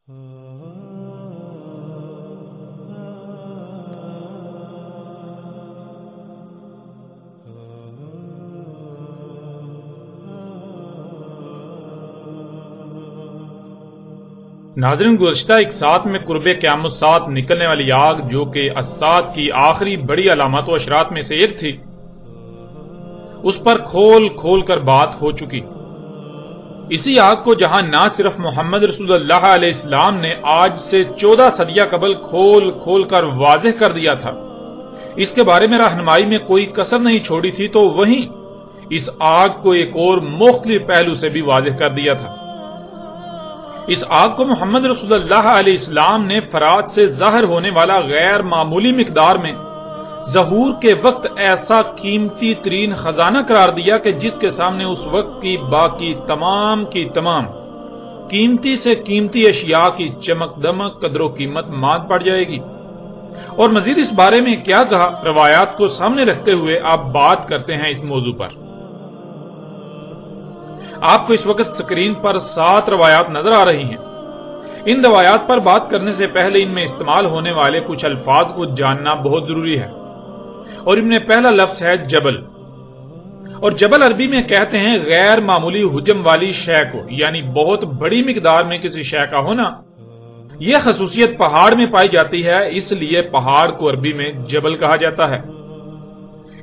ناظرین، گزشتہ ایک ساتھ میں قرب قیامت الساعۃ نکلنے والی آگ جو کہ الساعۃ کی آخری بڑی علامات و اشراط میں سے ایک تھی، اس پر کھول کھول کر بات ہو چکی۔ اسی آگ کو جہاں نہ صرف محمد رسول اللہ علیہ السلام نے آج سے 14 صدیہ قبل کھول کھول کر واضح کر دیا تھا، اس کے بارے میں رہنمائی میں کوئی کسر نہیں چھوڑی تھی، تو وہیں اس آگ کو ایک اور مختلف پہلو سے بھی واضح کر دیا تھا۔ اس آگ کو محمد رسول اللہ علیہ السلام نے فرات سے ظاہر ہونے والا غیر معمولی مقدار میں ظہور کے وقت ایسا قیمتی ترین خزانہ قرار دیا کہ جس کے سامنے اس وقت کی باقی تمام کی تمام قیمتی سے قیمتی اشیاء کی چمک دمک قدر و قیمت ماند پڑ جائے گی۔ اور مزید اس بارے میں کیا کہا، روایات کو سامنے رکھتے ہوئے آپ بات کرتے ہیں اس موضوع پر۔ آپ کو اس وقت سکرین پر 7 روایات نظر آ رہی ہیں۔ ان روایات پر بات کرنے سے پہلے ان میں استعمال ہونے والے کچھ الفاظ کو جاننا بہت ضروری ہے، اور ان میں پہلا لفظ ہے جبل، اور جبل عربی میں کہتے ہیں غیر معمولی حجم والی شے کو، یعنی بہت بڑی مقدار میں کسی شے کا ہونا۔ یہ خصوصیت پہاڑ میں پائی جاتی ہے، اس لیے پہاڑ کو عربی میں جبل کہا جاتا ہے۔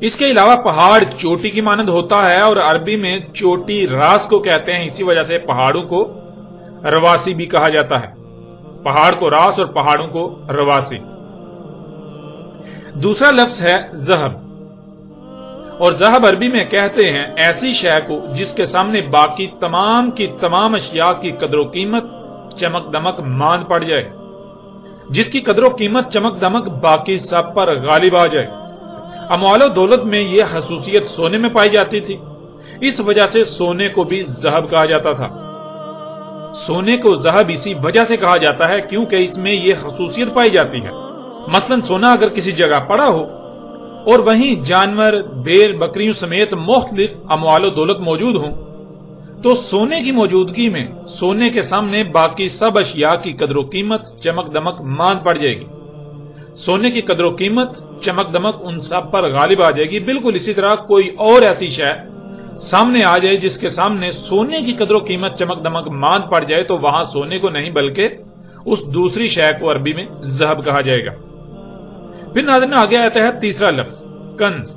اس کے علاوہ پہاڑ چوٹی کی مانند ہوتا ہے، اور عربی میں چوٹی راس کو کہتے ہیں، اسی وجہ سے پہاڑوں کو رواسی بھی کہا جاتا ہے۔ پہاڑ کو راس اور پہاڑوں کو رواسی۔ دوسرا لفظ ہے ذہب، اور ذہب عربی میں کہتے ہیں ایسی شے کو جس کے سامنے باقی تمام کی تمام اشیاء کی قدر و قیمت چمک دمک ماند پڑ جائے، جس کی قدر و قیمت چمک دمک باقی سب پر غالب آ جائے۔ اموال و دولت میں یہ خصوصیت سونے میں پائی جاتی تھی، اس وجہ سے سونے کو بھی ذہب کہا جاتا تھا۔ سونے کو ذہب اسی وجہ سے کہا جاتا ہے کیونکہ اس میں یہ خصوصیت پائی جاتی ہے۔ مثلا سونا اگر کسی جگہ پڑا ہو اور وہیں جانور، بھیڑ بکریوں سمیت مختلف اموال و دولت موجود ہوں، تو سونے کی موجودگی میں سونے کے سامنے باقی سب اشیاء کی قدر و قیمت چمک دمک ماند پڑ جائے گی۔ سونے کی قدر و قیمت چمک دمک ان سب پر غالب آ جائے گی۔ بالکل اسی طرح کوئی اور ایسی شے سامنے آ جائے جس کے سامنے سونے کی قدر و قیمت چمک دمک ماند پڑ جائے، تو وہاں سونے کو نہیں بلکہ اس دوسری شے کو عربی میں ذہب کہا جائے گا۔ پھر ناظرین آگے آتا ہے تیسرا لفظ کنز،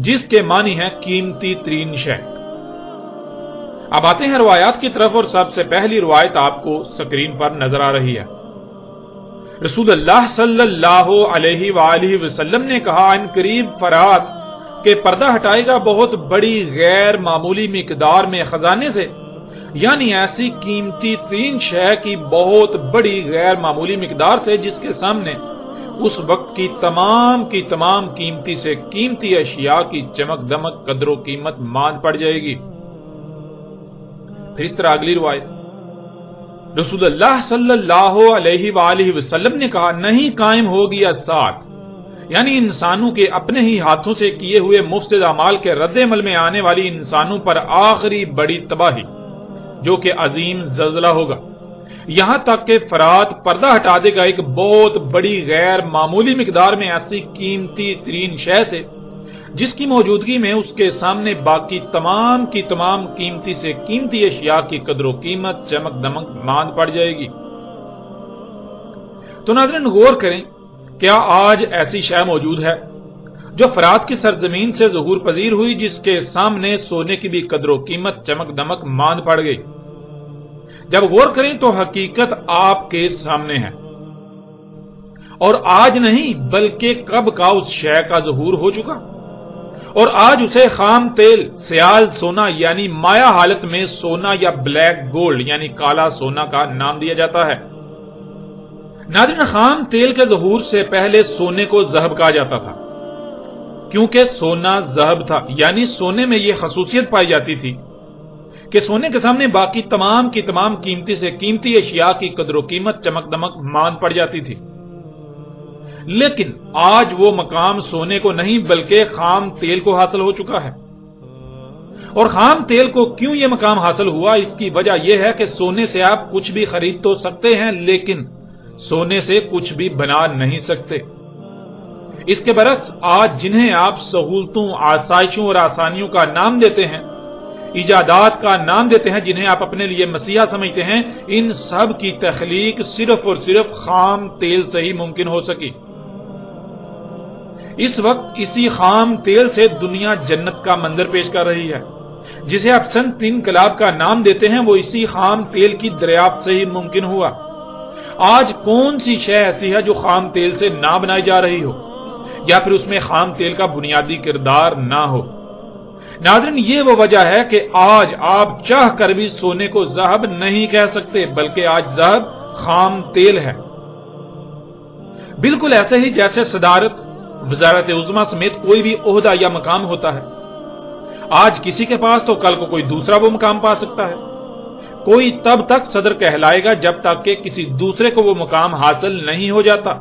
جس کے معنی ہے قیمتی ترین شے۔ اب آتے ہیں روایات کی طرف، اور سب سے پہلی روایت آپ کو سکرین پر نظر آ رہی ہے۔ رسول اللہ صلی اللہ علیہ وآلہ وسلم نے کہا، ان قریب فرات کے پردہ ہٹائے گا بہت بڑی غیر معمولی مقدار میں خزانے سے، یعنی ایسی قیمتی ترین شے کی بہت بڑی غیر معمولی مقدار سے جس کے سامنے اس وقت کی تمام قیمتی سے قیمتی اشیاء کی چمک دمک قدر و قیمت ماند پڑ جائے گی۔ پھر اس طرح اگلی روایت، رسول اللہ صلی اللہ علیہ وآلہ وسلم نے کہا، نہیں قائم ہوگی الساعۃ، یعنی انسانوں کے اپنے ہی ہاتھوں سے کیے ہوئے مفسد اعمال کے رد عمل میں آنے والی انسانوں پر آخری بڑی تباہی، جو کہ عظیم زلزلہ ہوگا، یہاں تک کہ فرات پردہ ہٹا دے گا ایک بہت بڑی غیر معمولی مقدار میں ایسی قیمتی ترین شے سے جس کی موجودگی میں اس کے سامنے باقی تمام کی تمام قیمتی سے قیمتی اشیاء کی قدر و قیمت چمک دمک ماند پڑ جائے گی۔ تو ناظرین غور کریں، کیا آج ایسی شے موجود ہے جو فرات کی سرزمین سے ظہور پذیر ہوئی، جس کے سامنے سونے کی بھی قدر و قیمت چمک دمک ماند پڑ گئی؟ جب غور کریں تو حقیقت آپ کے سامنے ہے، اور آج نہیں بلکہ کب کا اس شے کا ظہور ہو چکا، اور آج اسے خام تیل سیال سونا یعنی مایا حالت میں سونا یا بلیک گولڈ یعنی کالا سونا کا نام دیا جاتا ہے۔ ناظرین خام تیل کے ظہور سے پہلے سونے کو ذہب کہا جاتا تھا، کیونکہ سونا ذہب تھا، یعنی سونے میں یہ خصوصیت پائی جاتی تھی کہ سونے کے سامنے باقی تمام کی تمام قیمتی سے قیمتی اشیاء کی قدر و قیمت چمک دمک ماند پڑ جاتی تھی۔ لیکن آج وہ مقام سونے کو نہیں بلکہ خام تیل کو حاصل ہو چکا ہے، اور خام تیل کو کیوں یہ مقام حاصل ہوا؟ اس کی وجہ یہ ہے کہ سونے سے آپ کچھ بھی خرید تو سکتے ہیں، لیکن سونے سے کچھ بھی بنا نہیں سکتے۔ اس کے برعکس آج جنہیں آپ سہولتوں، آسائشوں اور آسانیوں کا نام دیتے ہیں، ایجادات کا نام دیتے ہیں، جنہیں آپ اپنے لیے مسیحا سمجھتے ہیں، ان سب کی تخلیق صرف اور صرف خام تیل سے ہی ممکن ہو سکی۔ اس وقت اسی خام تیل سے دنیا جنت کا منظر پیش کر رہی ہے۔ جسے آپ صنعتی انقلاب کا نام دیتے ہیں، وہ اسی خام تیل کی دریافت سے ہی ممکن ہوا۔ آج کون سی شے ایسی ہے جو خام تیل سے نہ بنائی جا رہی ہو، یا پھر اس میں خام تیل کا بنیادی کردار نہ ہو؟ ناظرین، یہ وہ وجہ ہے کہ آج آپ چاہ کر بھی سونے کو ذہب نہیں کہہ سکتے، بلکہ آج ذہب خام تیل ہے۔ بالکل ایسے ہی جیسے صدارت، وزارت عظمیٰ سمیت کوئی بھی عہدہ یا مقام ہوتا ہے، آج کسی کے پاس تو کل کو کوئی دوسرا وہ مقام پا سکتا ہے۔ کوئی تب تک صدر کہلائے گا جب تک کہ کسی دوسرے کو وہ مقام حاصل نہیں ہو جاتا۔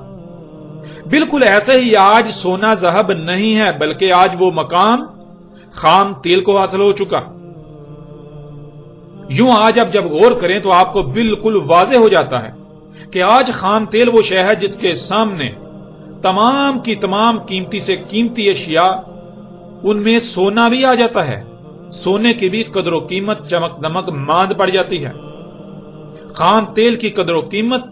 بالکل ایسے ہی آج سونا ذہب نہیں ہے، بلکہ آج وہ مقام خام تیل کو حاصل ہو چکا۔ یوں آج اب جب غور کریں تو آپ کو بالکل واضح ہو جاتا ہے کہ آج خام تیل وہ شے ہے جس کے سامنے تمام کی تمام قیمتی سے قیمتی اشیاء، ان میں سونا بھی آ جاتا ہے، سونے کی بھی قدر و قیمت چمک دمک ماند پڑ جاتی ہے۔ خام تیل کی قدر و قیمت،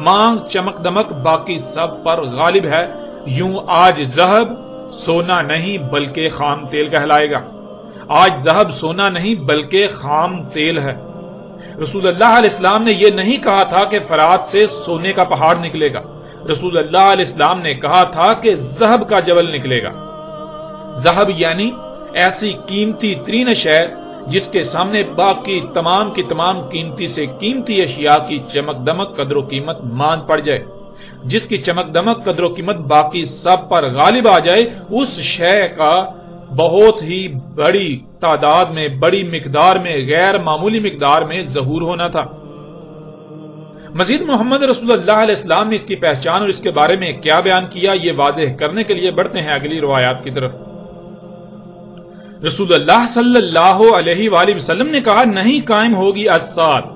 مانگ، چمک دمک باقی سب پر غالب ہے۔ یوں آج ذہب سونا نہیں بلکہ خام تیل کہلائے گا۔ آج ذہب سونا نہیں بلکہ خام تیل ہے۔ رسول اللہ علیہ السلام نے یہ نہیں کہا تھا کہ فرات سے سونے کا پہاڑ نکلے گا۔ رسول اللہ علیہ السلام نے کہا تھا کہ ذہب کا جبل نکلے گا۔ ذہب یعنی ایسی قیمتی ترین شے جس کے سامنے باقی تمام کی تمام قیمتی سے قیمتی اشیاء کی چمک دمک قدر و قیمت ماند پڑ جائے، جس کی چمک دمک قدر و قیمت باقی سب پر غالب آ جائے، اس شے کا بہت ہی بڑی تعداد میں، بڑی مقدار میں، غیر معمولی مقدار میں ظہور ہونا تھا۔ مزید محمد رسول اللہ علیہ السلام نے اس کی پہچان اور اس کے بارے میں کیا بیان کیا، یہ واضح کرنے کے لیے بڑھتے ہیں اگلی روایات کی طرف۔ رسول اللہ صلی اللہ علیہ وآلہ وسلم نے کہا، نہیں قائم ہوگی الساعۃ،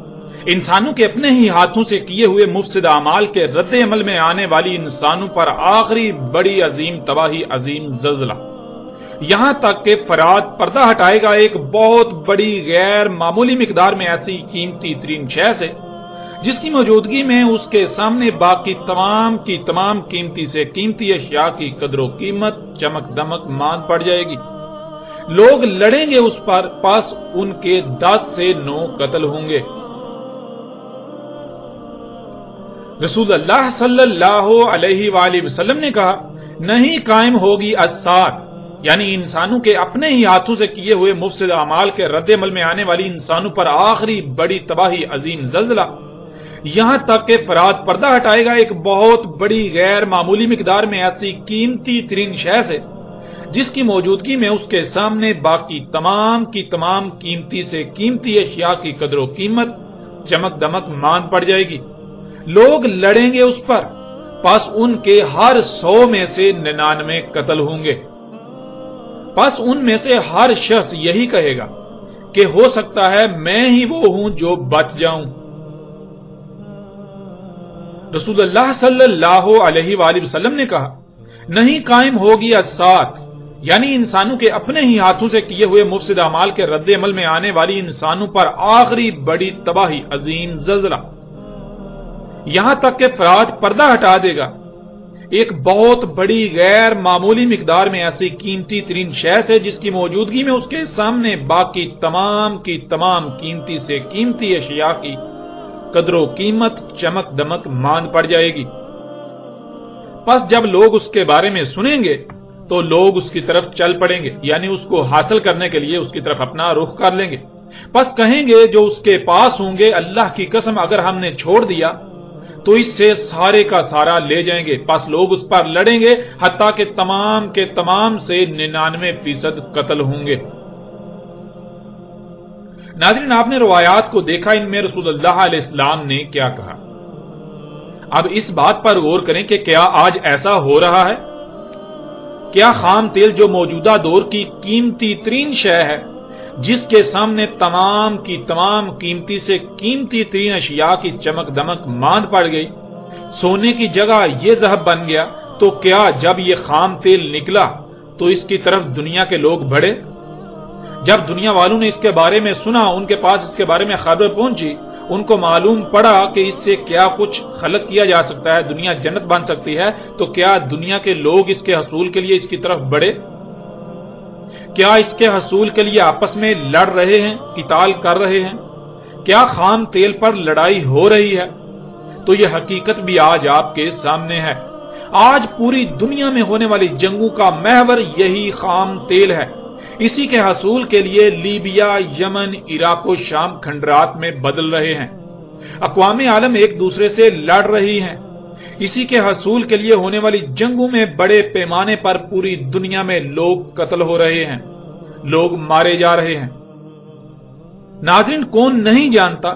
انسانوں کے اپنے ہی ہاتھوں سے کیے ہوئے مفسد اعمال کے رد عمل میں آنے والی انسانوں پر آخری بڑی عظیم تباہی، عظیم زلزلہ، یہاں تک کہ فرات پردہ ہٹائے گا ایک بہت بڑی غیر معمولی مقدار میں ایسی قیمتی ترین شے سے جس کی موجودگی میں اس کے سامنے باقی تمام کی تمام قیمتی سے قیمتی اشیاء کی قدر و قیمت چمک دمک ماند پڑ جائے گی۔ لوگ لڑیں گے اس پر، پس ان کے 10 سے 9 قتل ہوں گے۔ رسول اللہ صلی اللہ علیہ وآلہ وسلم نے کہا، نہیں قائم ہوگی الساعۃ، یعنی انسانوں کے اپنے ہی ہاتھوں سے کیے ہوئے مفسد اعمال کے رد عمل میں آنے والی انسانوں پر آخری بڑی تباہی، عظیم زلزلہ، یہاں تک کہ فرات پردہ ہٹائے گا ایک بہت بڑی غیر معمولی مقدار میں ایسی قیمتی ترین شے سے جس کی موجودگی میں اس کے سامنے باقی تمام کی تمام قیمتی سے قیمتی اشیاء کی قدر و قیمت چمک دمک ماند پڑ جائے گی۔ لوگ لڑیں گے اس پر، پس ان کے ہر 100 میں سے 99 قتل ہوں گے۔ پس ان میں سے ہر شخص یہی کہے گا کہ ہو سکتا ہے میں ہی وہ ہوں جو بچ جاؤں۔ رسول اللہ صلی اللہ علیہ وآلہ وسلم نے کہا، نہیں قائم ہوگی الساعۃ، یعنی انسانوں کے اپنے ہی ہاتھوں سے کیے ہوئے مفسد اعمال کے رد عمل میں آنے والی انسانوں پر آخری بڑی تباہی، عظیم زلزلہ، یہاں تک کہ فرات پردہ ہٹا دے گا ایک بہت بڑی غیر معمولی مقدار میں ایسی قیمتی ترین شے سے جس کی موجودگی میں اس کے سامنے باقی تمام کی تمام قیمتی سے قیمتی اشیاء کی قدر و قیمت چمک دمک ماند پڑ جائے گی۔ پس جب لوگ اس کے بارے میں سنیں گے تو لوگ اس کی طرف چل پڑیں گے، یعنی اس کو حاصل کرنے کے لیے اس کی طرف اپنا رخ کر لیں گے۔ پس کہیں گے جو اس کے پاس ہوں گے، اللہ کی قسم اگر ہم نے چھوڑ دیا تو اس سے سارے کا سارا لے جائیں گے۔ پس لوگ اس پر لڑیں گے حتیٰ کہ تمام کے تمام سے 99% قتل ہوں گے۔ ناظرین، آپ نے روایات کو دیکھا، ان میں رسول اللہ علیہ السلام نے کیا کہا۔ اب اس بات پر غور کریں کہ کیا آج ایسا ہو رہا ہے؟ کیا خام تیل جو موجودہ دور کی قیمتی ترین شے ہے، جس کے سامنے تمام کی تمام قیمتی سے قیمتی ترین اشیاء کی چمک دمک ماند پڑ گئی، سونے کی جگہ یہ ذهب بن گیا، تو کیا جب یہ خام تیل نکلا تو اس کی طرف دنیا کے لوگ بڑھے؟ جب دنیا والوں نے اس کے بارے میں سنا، ان کے پاس اس کے بارے میں خبر پہنچی، ان کو معلوم پڑا کہ اس سے کیا کچھ خلق کیا جا سکتا ہے، دنیا جنت بن سکتی ہے، تو کیا دنیا کے لوگ اس کے حصول کے لیے اس کی طرف بڑھے؟ کیا اس کے حصول کے لیے آپس میں لڑ رہے ہیں، قتال کر رہے ہیں؟ کیا خام تیل پر لڑائی ہو رہی ہے؟ تو یہ حقیقت بھی آج آپ کے سامنے ہے۔ آج پوری دنیا میں ہونے والی جنگوں کا محور یہی خام تیل ہے۔ اسی کے حصول کے لیے لیبیا، یمن، عراق و شام کھنڈرات میں بدل رہے ہیں، اقوام عالم ایک دوسرے سے لڑ رہی ہیں۔ اسی کے حصول کے لیے ہونے والی جنگوں میں بڑے پیمانے پر پوری دنیا میں لوگ قتل ہو رہے ہیں، لوگ مارے جا رہے ہیں۔ ناظرین، کون نہیں جانتا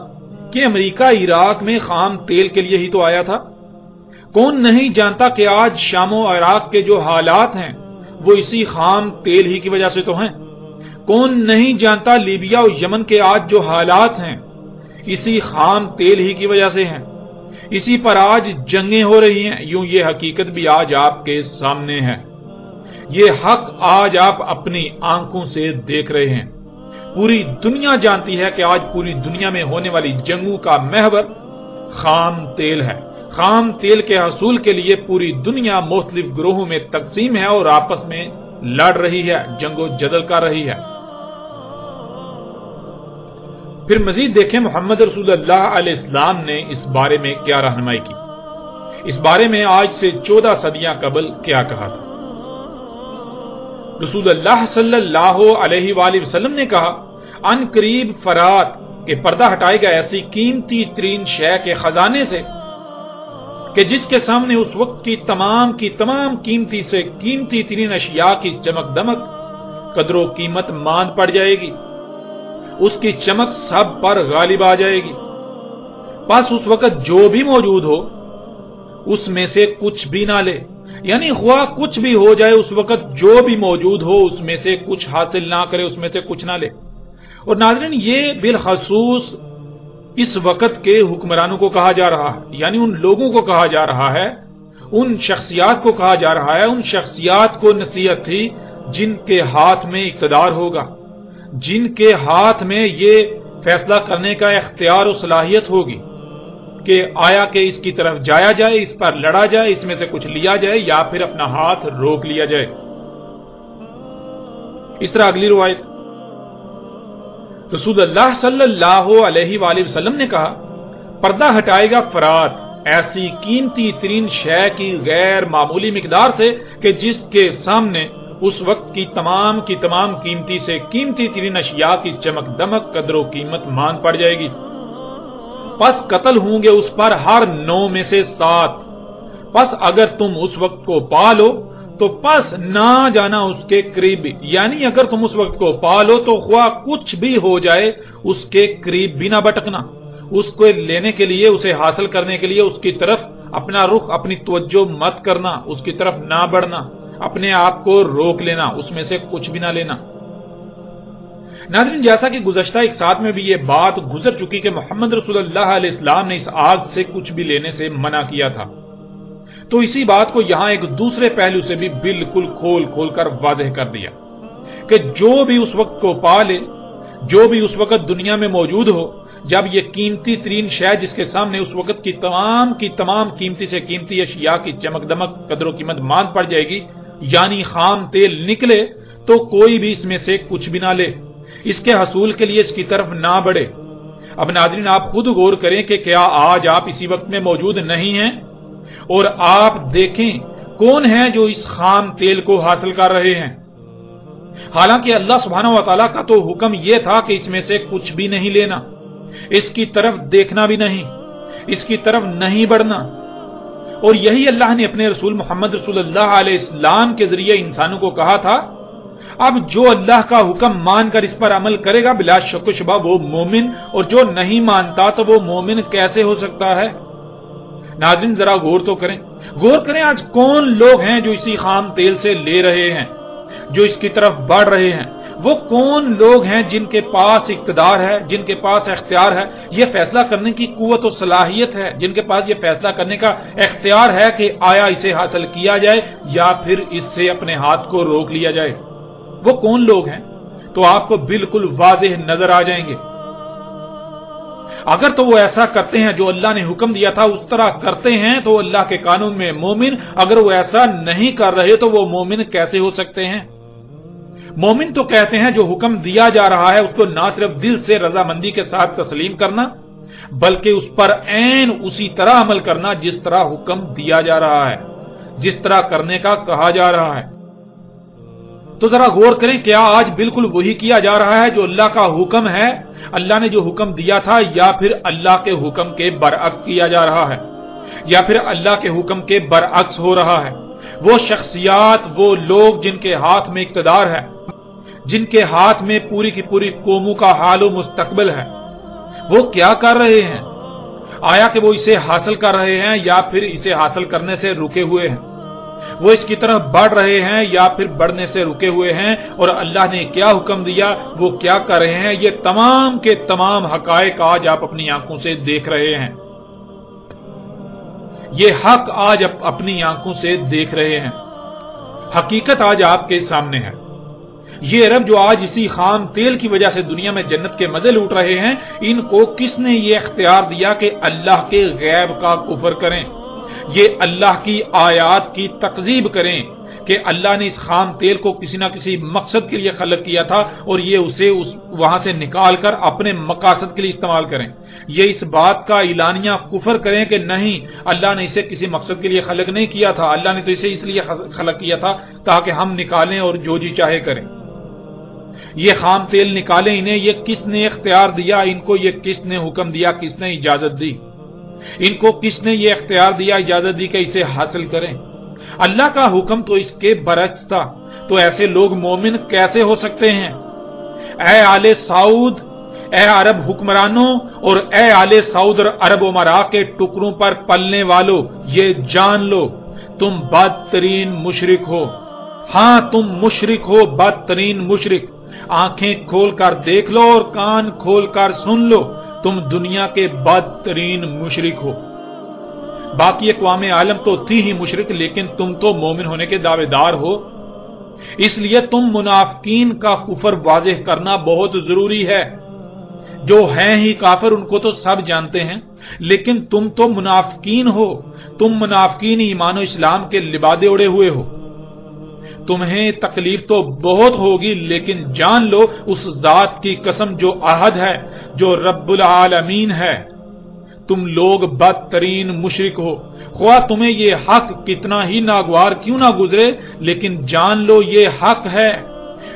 کہ امریکہ عراق میں خام تیل کے لیے ہی تو آیا تھا؟ کون نہیں جانتا کہ آج شام و عراق کے جو حالات ہیں وہ اسی خام تیل ہی کی وجہ سے تو ہیں؟ کون نہیں جانتا لیبیا اور یمن کے آج جو حالات ہیں اسی خام تیل ہی کی وجہ سے ہیں؟ اسی پر آج جنگیں ہو رہی ہیں۔ یوں یہ حقیقت بھی آج آپ کے سامنے ہے، یہ حق آج آپ اپنی آنکھوں سے دیکھ رہے ہیں۔ پوری دنیا جانتی ہے کہ آج پوری دنیا میں ہونے والی جنگوں کا محور خام تیل ہے۔ خام تیل کے حصول کے لیے پوری دنیا مختلف گروہوں میں تقسیم ہے اور آپس میں لڑ رہی ہے، جنگ و جدل کر رہی ہے۔ پھر مزید دیکھیں محمد رسول اللہ علیہ السلام نے اس بارے میں کیا رہنمائی کی، اس بارے میں آج سے 14 صدیاں قبل کیا کہا تھا۔ رسول اللہ صلی اللہ علیہ وآلہ وسلم نے کہا، ان قریب فرات کے پردہ ہٹائے گا ایسی قیمتی ترین شے کے خزانے سے کہ جس کے سامنے اس وقت کی تمام قیمتی سے قیمتی ترین اشیاء کی چمک دمک قدر و قیمت ماند پڑ جائے گی، اس کی چمک سب پر غالب آ جائے گی۔ بس اس وقت جو بھی موجود ہو اس میں سے کچھ بھی نہ لے، یعنی خواہ کچھ بھی ہو جائے، اس وقت جو بھی موجود ہو اس میں سے کچھ حاصل نہ کرے، اس میں سے کچھ نہ لے۔ اور ناظرین، یہ بالخصوص اس وقت کے حکمرانوں کو کہا جا رہا ہے، یعنی ان لوگوں کو کہا جا رہا ہے، ان شخصیات کو کہا جا رہا ہے، ان شخصیات کو نصیحت تھی جن کے ہاتھ میں اقتدار ہوگا، جن کے ہاتھ میں یہ فیصلہ کرنے کا اختیار و صلاحیت ہوگی کہ آیا کہ اس کی طرف جایا جائے، اس پر لڑا جائے، اس میں سے کچھ لیا جائے یا پھر اپنا ہاتھ روک لیا جائے۔ اس طرح اگلی روایت، رسول اللہ صلی اللہ علیہ وآلہ وسلم نے کہا، پردہ ہٹائے گا فرات ایسی قیمتی ترین شے کی غیر معمولی مقدار سے کہ جس کے سامنے اس وقت کی تمام قیمتی سے قیمتی ترین اشیاء کی چمک دمک قدر و قیمت مان پڑ جائے گی۔ پس قتل ہوں گے اس پر ہر 9 میں سے 7۔ پس اگر تم اس وقت کو پالو تو پس نہ جانا اس کے قریب بھی، یعنی اگر تم اس وقت کو پالو تو خواہ کچھ بھی ہو جائے اس کے قریب بھی نہ بٹکنا، اس کو لینے کے لیے، اسے حاصل کرنے کے لیے اس کی طرف اپنا رخ، اپنی توجہ مت کرنا، اس کی طرف نہ بڑھنا، اپنے آپ کو روک لینا، اس میں سے کچھ بھی نہ لینا۔ ناظرین، جیسا کہ گزشتہ ایک ساتھ میں بھی یہ بات گزر چکی کہ محمد رسول اللہ علیہ السلام نے اس آگ سے کچھ بھی لینے سے منع کیا تھا، تو اسی بات کو یہاں ایک دوسرے پہلو سے بھی بالکل کھول کر واضح کر دیا کہ جو بھی اس وقت کو پالے، جو بھی اس وقت دنیا میں موجود ہو، جب یہ قیمتی ترین شے جس کے سامنے اس وقت کی تمام قیمتی سے قیمتی اشیاء کی چمک دمک قدر و قیمت ماند پڑ جائے گی، یعنی خام تیل نکلے، تو کوئی بھی اس میں سے کچھ بھی نہ لے، اس کے حصول کے لیے اس کی طرف نہ بڑھے۔ اب ناظرین، آپ خود غور کریں کہ کیا آج آپ اسی وقت میں موجود نہیں ہیں؟ اور آپ دیکھیں کون ہیں جو اس خام تیل کو حاصل کر رہے ہیں۔ حالانکہ اللہ سبحانہ و تعالیٰ کا تو حکم یہ تھا کہ اس میں سے کچھ بھی نہیں لینا، اس کی طرف دیکھنا بھی نہیں، اس کی طرف نہیں بڑھنا۔ اور یہی اللہ نے اپنے رسول محمد رسول اللہ علیہ السلام کے ذریعے انسانوں کو کہا تھا۔ اب جو اللہ کا حکم مان کر اس پر عمل کرے گا بلا شک و شبہ وہ مومن، اور جو نہیں مانتا تو وہ مومن کیسے ہو سکتا ہے؟ ناظرین، ذرا غور تو کریں، آج کون لوگ ہیں جو اسی خام تیل سے لے رہے ہیں، جو اس کی طرف بڑھ رہے ہیں؟ وہ کون لوگ ہیں جن کے پاس اقتدار ہے، جن کے پاس اختیار ہے، یہ فیصلہ کرنے کی قوت و صلاحیت ہے، جن کے پاس یہ فیصلہ کرنے کا اختیار ہے کہ آیا اسے حاصل کیا جائے یا پھر اس سے اپنے ہاتھ کو روک لیا جائے؟ وہ کون لوگ ہیں؟ تو آپ کو بالکل واضح نظر آ جائیں گے۔ اگر تو وہ ایسا کرتے ہیں جو اللہ نے حکم دیا تھا اس طرح کرتے ہیں تو اللہ کے قانون میں مومن، اگر وہ ایسا نہیں کر رہے تو وہ مومن کیسے ہو سکتے ہیں؟ مومن تو کہتے ہیں جو حکم دیا جا رہا ہے اس کو نہ صرف دل سے رضامندی کے ساتھ تسلیم کرنا بلکہ اس پر عین اسی طرح عمل کرنا جس طرح حکم دیا جا رہا ہے، جس طرح کرنے کا کہا جا رہا ہے۔ تو ذرا غور کریں، کیا آج بالکل وہی کیا جا رہا ہے جو اللہ کا حکم ہے، اللہ نے جو حکم دیا تھا، یا پھر اللہ کے حکم کے برعکس کیا جا رہا ہے، یا پھر اللہ کے حکم کے برعکس ہو رہا ہے؟ وہ شخصیات، وہ لوگ جن کے ہاتھ میں اقتدار ہے، جن کے ہاتھ میں پوری کی پوری قوموں کا حال و مستقبل ہے، وہ کیا کر رہے ہیں؟ آیا کہ وہ اسے حاصل کر رہے ہیں یا پھر اسے حاصل کرنے سے رکے ہوئے ہیں؟ وہ اس کی طرف بڑھ رہے ہیں یا پھر بڑھنے سے رکے ہوئے ہیں؟ اور اللہ نے کیا حکم دیا وہ کیا کر رہے ہیں؟ یہ تمام کے تمام حقائق آج آپ اپنی آنکھوں سے دیکھ رہے ہیں، یہ حق آج آپ اپنی آنکھوں سے دیکھ رہے ہیں، حقیقت آج آپ کے سامنے ہے۔ یہ عرب جو آج اسی خام تیل کی وجہ سے دنیا میں جنت کے مزے لوٹ رہے ہیں، ان کو کس نے یہ اختیار دیا کہ اللہ کے غیب کا کفر کریں، یہ اللہ کی آیات کی تکذیب کریں کہ اللہ نے اس خام تیل کو کسی نہ کسی مقصد کے لیے خلق کیا تھا اور یہ اسے وہاں سے نکال کر اپنے مقاصد کے لیے استعمال کریں؟ یہ اس بات کا اعلانیہ کفر کریں کہ نہیں، اللہ نے اسے کسی مقصد کے لیے خلق نہیں کیا تھا، اللہ نے تو اسے اس لیے خلق کیا تھا تاکہ ہم نکالیں اور جو جی چاہے کریں۔ یہ خام تیل نکالیں، انہیں یہ کس نے اختیار دیا؟ ان کو یہ کس نے حکم دیا؟ کس نے اجازت دی؟ ان کو کس نے یہ اختیار دیا، اجازت دی کہ اسے حاصل کریں؟ اللہ کا حکم تو اس کے برعکس تھا، تو ایسے لوگ مومن کیسے ہو سکتے ہیں؟ اے آل سعود، اے عرب حکمرانوں اور اے آل سعود اور عرب امراء کے ٹکڑوں پر پلنے والو، یہ جان لو تم بدترین مشرک ہو۔ ہاں تم مشرک ہو، بدترین مشرک۔ آنکھیں کھول کر دیکھ لو اور کان کھول کر سن لو، تم دنیا کے بدترین مشرک ہو۔ باقی اقوام عالم تو تھی ہی مشرک، لیکن تم تو مومن ہونے کے دعوے دار ہو، اس لیے تم منافقین کا کفر واضح کرنا بہت ضروری ہے۔ جو ہیں ہی کافر ان کو تو سب جانتے ہیں، لیکن تم تو منافقین ہو، تم منافقین ایمان و اسلام کے لبادے اڑے ہوئے ہو۔ تمہیں تکلیف تو بہت ہوگی، لیکن جان لو اس ذات کی قسم جو احد ہے، جو رب العالمین ہے، تم لوگ بدترین مشرک ہو۔ خواہ تمہیں یہ حق کتنا ہی ناگوار کیوں نہ گزرے، لیکن جان لو یہ حق ہے،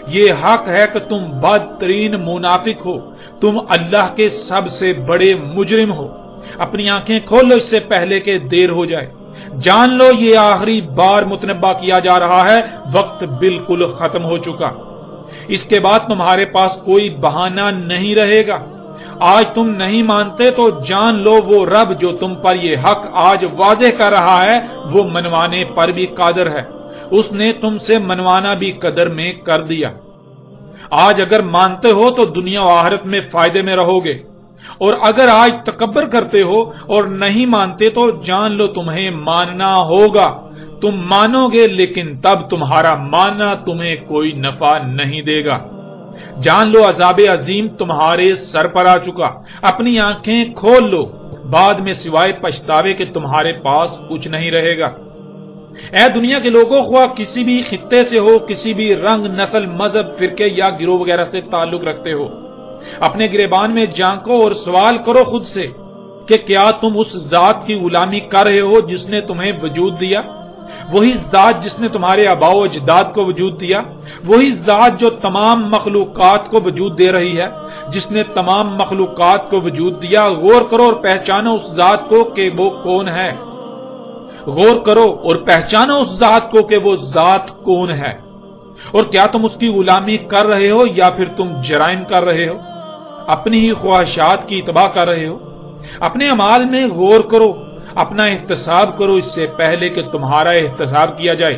یہ حق ہے کہ تم بدترین منافق ہو، تم اللہ کے سب سے بڑے مجرم ہو۔ اپنی آنکھیں کھول لو اس سے پہلے کہ دیر ہو جائے۔ جان لو یہ آخری بار متنبہ کیا جا رہا ہے، وقت بالکل ختم ہو چکا، اس کے بعد تمہارے پاس کوئی بہانہ نہیں رہے گا۔ آج تم نہیں مانتے تو جان لو وہ رب جو تم پر یہ حق آج واضح کر رہا ہے وہ منوانے پر بھی قادر ہے، اس نے تم سے منوانا بھی قدر میں کر دیا۔ آج اگر مانتے ہو تو دنیا و آخرت میں فائدے میں رہو گے، اور اگر آج تکبر کرتے ہو اور نہیں مانتے تو جان لو تمہیں ماننا ہوگا۔ تم مانو گے لیکن تب تمہارا ماننا تمہیں کوئی نفع نہیں دے گا۔ جان لو عذاب عظیم تمہارے سر پر آ چکا۔ اپنی آنکھیں کھول لو، بعد میں سوائے پچھتاوے کہ تمہارے پاس کچھ نہیں رہے گا۔ اے دنیا کے لوگوں، خواہ کسی بھی خطے سے ہو، کسی بھی رنگ، نسل، مذہب، فرقے یا گروہ وغیرہ سے تعلق رکھتے ہو، اپنے گریبان میں جھانکو اور سوال کرو خود سے کہ کیا تم اس ذات کی غلامی کر رہے ہو جس نے تمہیں وجود دیا؟ وہی ذات جس نے تمہارے آباء و اجداد کو وجود دیا، وہی ذات جو تمام مخلوقات کو وجود دے رہی ہے، جس نے تمام مخلوقات کو وجود دیا۔ غور کرو اور پہچانو اس ذات کو کہ وہ کون ہے، غور کرو اور پہچانو اس ذات کو کہ وہ ذات کون ہے، اور کیا تم اس کی غلامی کر رہے ہو یا پھر تم جرائم کر رہے ہو، اپنی ہی خواہشات کی اتباع کر رہے ہو؟ اپنے اعمال میں غور کرو، اپنا احتساب کرو اس سے پہلے کہ تمہارا احتساب کیا جائے۔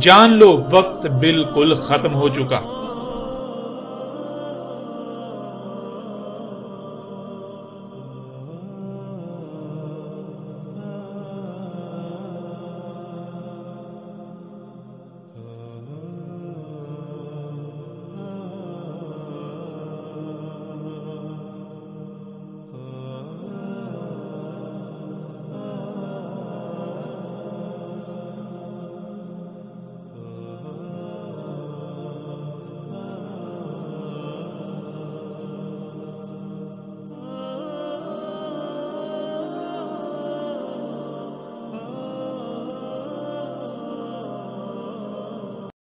جان لو وقت بالکل ختم ہو چکا۔